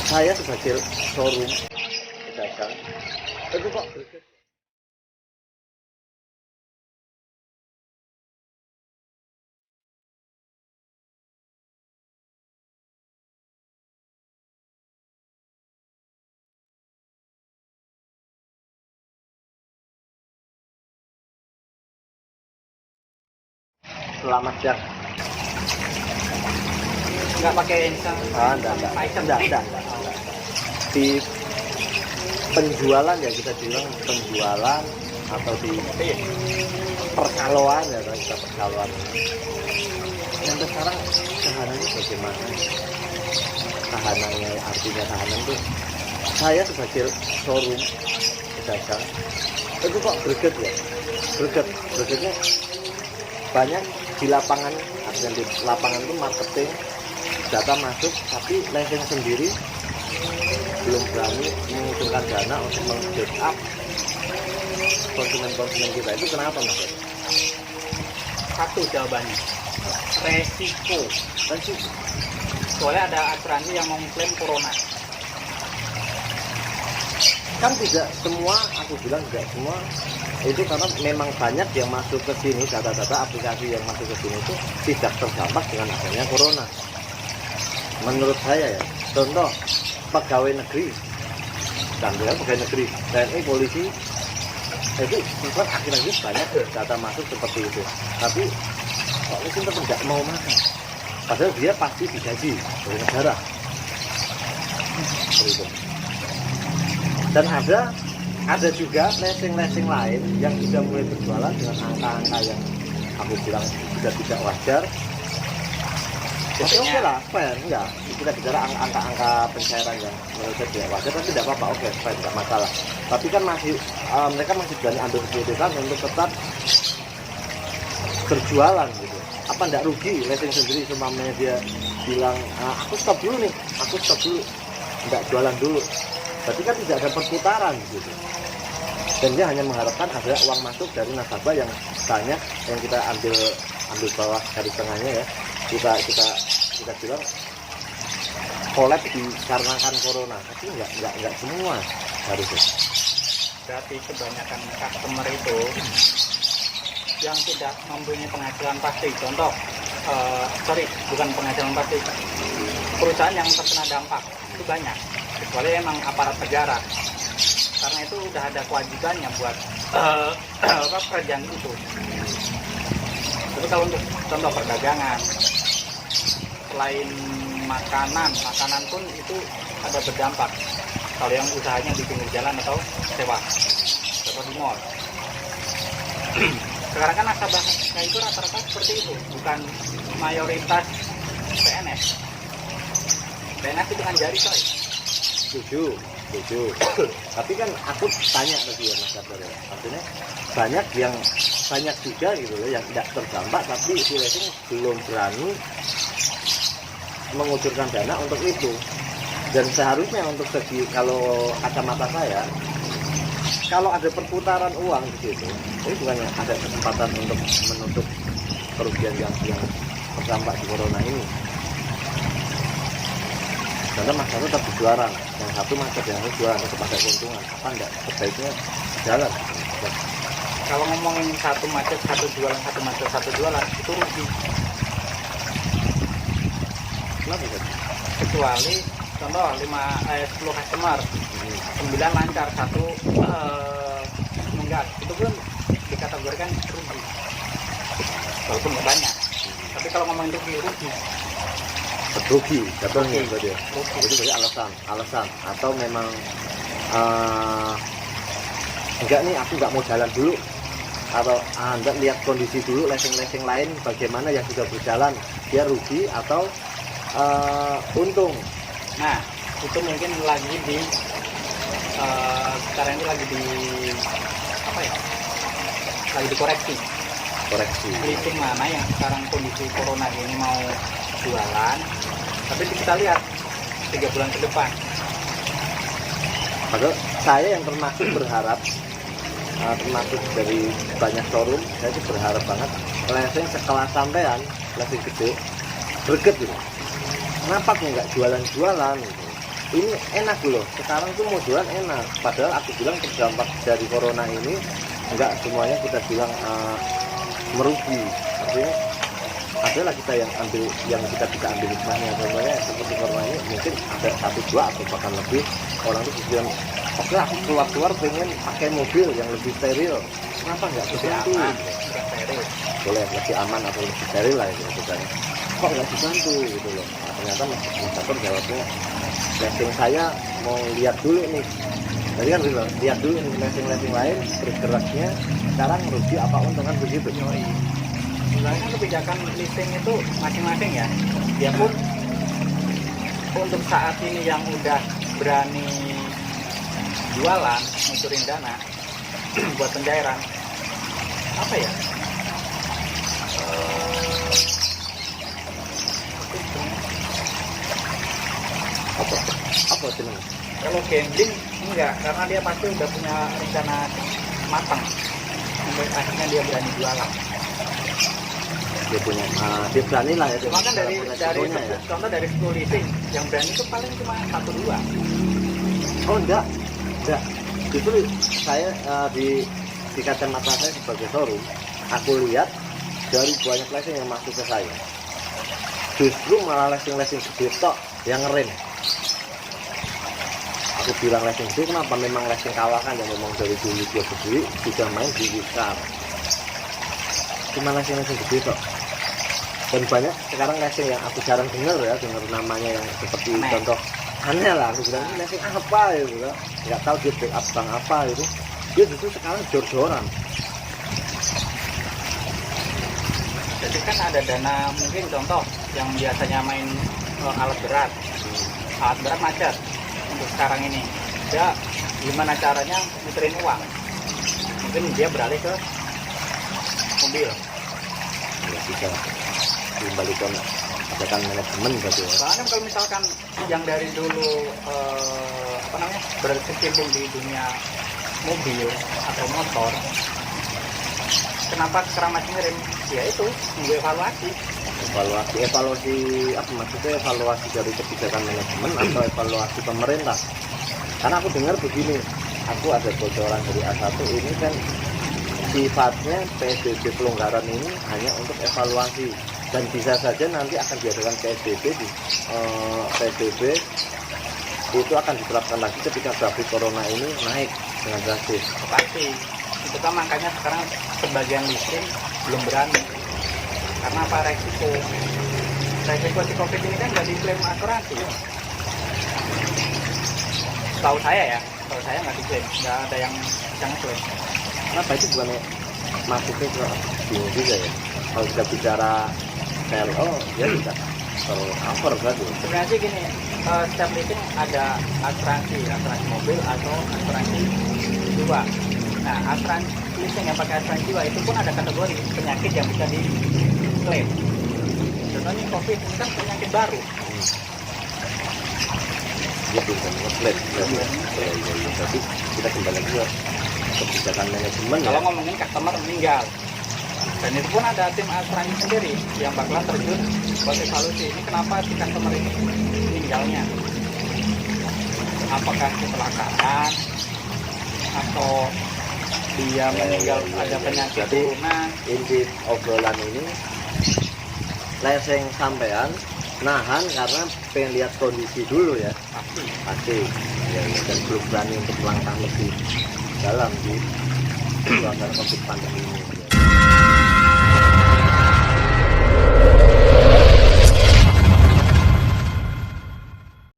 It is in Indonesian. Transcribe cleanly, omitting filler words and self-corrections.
Saya sebagai showroom pedagang itu kok greget. Selamat siang. Nggak pakai insang. Enggak. Di penjualan ya, kita bilang penjualan atau di perkaloan ya, kita perkaloan. Sampai sekarang tahanannya bagaimana? Tahanannya, artinya tahanan itu saya sebagai showroom pedagang itu kok greget ya, gregetnya banyak di lapangan. Artinya di lapangan itu marketing, data masuk, tapi leasing sendiri belum berani mengucurkan dana untuk meng-backup konsumen-konsumen kita. Itu kenapa, Mas? Satu jawabannya, resiko. Soalnya ada asuransi yang mengklaim corona. Kan tidak semua, aku bilang tidak semua itu, karena memang banyak yang masuk ke sini, data-data aplikasi yang masuk ke sini itu tidak terdampak dengan adanya corona. Menurut saya ya, contoh pegawai negeri, dan pegawai negeri, TNI, polisi, itu bukan akhir-akhir banyak data masuk seperti itu. Tapi kok itu tetap tidak mau makan, padahal dia pasti digaji dari negara. Seperti itu. Dan ada juga leasing lain yang sudah mulai berjualan dengan angka-angka yang aku bilang sudah tidak wajar. Tapi oke lah, fair, enggak. Kita bicara angka-angka pencairan yang menurut saya tidak wajar, tapi tidak apa-apa, oke, fair, tidak masalah. Tapi kan mereka masih berani ambil keputusan untuk tetap berjualan gitu. Apa enggak rugi leasing sendiri seumpamanya dia bilang, aku stop dulu, enggak jualan dulu. Berarti kan tidak ada perputaran gitu. Dan dia hanya mengharapkan ada uang masuk dari nasabah yang banyak, yang kita ambil bawah garis tengahnya ya. Kita bilang collab dikarenakan corona, tapi enggak semua harusnya. Berarti kebanyakan customer itu yang tidak mempunyai penghasilan pasti. Contoh, bukan penghasilan pasti, perusahaan yang terkena dampak itu banyak, kecuali emang aparat negara, karena itu udah ada kewajibannya buat pekerjaan itu. Tapi kalau untuk contoh perdagangan, selain makanan pun itu ada berdampak. Kalau yang usahanya di pinggir jalan atau sewa di mall. Sekarang kan nasabahnya itu rata-rata seperti itu, bukan mayoritas PNS. PNS itu kan jari coy. Setuju. Tapi kan aku tanya tadi ya, Mas Kabar, artinya banyak juga gitu loh yang tidak terdampak, tapi si leasing belum berani mengucurkan dana untuk itu. Dan seharusnya untuk segi, kalau kacamata saya, kalau ada perputaran uang di situ, ini bukannya ada kesempatan untuk menutup kerugian yang terdampak di corona ini. Karena masyarakat tetap jualan, yang satu macet, yang satu jualan, tetap ada keuntungan. Apa enggak sebaiknya jalan? Kalau ngomongin satu macet satu jualan itu rugi. Kenapa sih? Kecuali contoh 10 customer, 9 lancar, 1 menggak, itu pun dikategorikan rugi walaupun nggak banyak. Tapi kalau ngomongin rugi jatuhnya berarti ya. Itu berarti alasan atau memang enggak nih, aku nggak mau jalan dulu, atau Anda lihat kondisi dulu leasing lain bagaimana yang sudah berjalan, dia rugi atau untung. Nah, itu mungkin lagi di sekarang ini lagi dikoreksi. Leasing mana yang sekarang kondisi corona ini mau jualan, tapi kita lihat 3 bulan ke depan. Padahal saya yang termasuk berharap, termasuk dari banyak showroom, saya itu berharap banget leasing sekelas sampean, leasing gede, greget gitu. Kenapa kok nggak jualan gitu? ini enak loh, sekarang tuh mau jualan enak, padahal aku bilang terdampak dari corona ini enggak semuanya kita bilang merugi. Artinya adalah kita yang ambil, yang kita bisa ambil hikmahnya. Contohnya seperti corona ini mungkin ada 1-2 atau bahkan lebih orang itu bilang, oke aku keluar pengen pakai mobil yang lebih steril, kenapa nggak dibantu? Boleh lebih aman atau lebih steril lah itu maksudnya. Kok nggak dibantu gitu loh. Nah, ternyata Mas jawabnya, lesing saya mau lihat dulu nih. Tadi kan bilang lihat dulu nih lesing lain bergeraknya sekarang rugi apa untung, kan begitu. Sebenarnya kan kebijakan leasing itu masing-masing ya. Dia pun untuk saat ini yang udah berani jualan, ngucurin dana buat pencairan, apa ya? Apa sih? Kalau gambling enggak, karena dia pasti udah punya rencana matang. Sampai akhirnya dia berani jualan. Dia punya, dia berani lah ya. Cuma kan dari ya. contoh dari 10 leasing yang berani itu paling cuma 1-2. Oh enggak. Justru saya di kacamata saya sebagai showroom, aku lihat dari banyak lesing yang masuk ke saya, justru malah lesing gede tok yang ngerem. Aku bilang lesing gede kenapa? Memang lesing kawakan yang memang dari dulu dia berdiri sudah main di Wikar. Cuma lesing gede tok. Dan banyak sekarang lesing yang aku jarang dengar namanya yang seperti contoh aneh lah, aku bilang ini lesing apa ya gitu, nggak tahu dia backup bank apa itu, dia justru sekarang jor-joran. Jadi kan ada dana, mungkin contoh yang biasanya main alat berat macet. Untuk sekarang ini dia gimana caranya muterin uang, mungkin dia beralih ke mobil. Ya bisa dikembalikan ajakan manajemen gitu ya. Soalnya kalau misalkan yang dari dulu berkecimpung di dunia mobil atau motor, kenapa sekarang masih ngirim? Ya itu nunggu evaluasi apa maksudnya, evaluasi dari kebijakan manajemen atau evaluasi pemerintah. Karena aku dengar begini, aku ada bocoran dari A1 ini kan sifatnya PSBB pelonggaran ini hanya untuk evaluasi, dan bisa saja nanti akan diadakan PSBB di PSBB itu akan diterapkan lagi ketika grafik corona ini naik dengan drastis. pasti. Itu kan makanya sekarang sebagian leasing belum berani. Karena apa? Resiko si COVID ini kan nggak diklaim asuransi. Tahu saya nggak diklaim, nggak ada yang bisa ngeklaim. Kenapa itu bukannya masuknya ke bingung juga ya? Kalau kita bicara PLO, dia bisa tercover tadi. Sebenarnya sih gini, setiap leasing ada asuransi mobil atau asuransi jiwa. Nah, asuransi leasing yang pakai asuransi jiwa itu pun ada kategori penyakit yang bisa diklaim. Contohnya COVID ini kan penyakit baru. Dia bisa ngeklaim. Ya. Tapi kita kembali lagi ke kebijakan manajemen. Kalau ya. ngomongin customer meninggal, dan itu pun ada tim asuransi sendiri yang bakalan terjun buat evaluasi. Ini kenapa si customer ini meninggalnya? Apakah kecelakaan atau dia meninggal ada penyakit turunan? Inti obrolan ini, leseng sampean nahan karena pengen lihat kondisi dulu ya. Pasti. Ya, dan belum berani untuk melangkah lebih dalam di suasana COVID pandemi ini.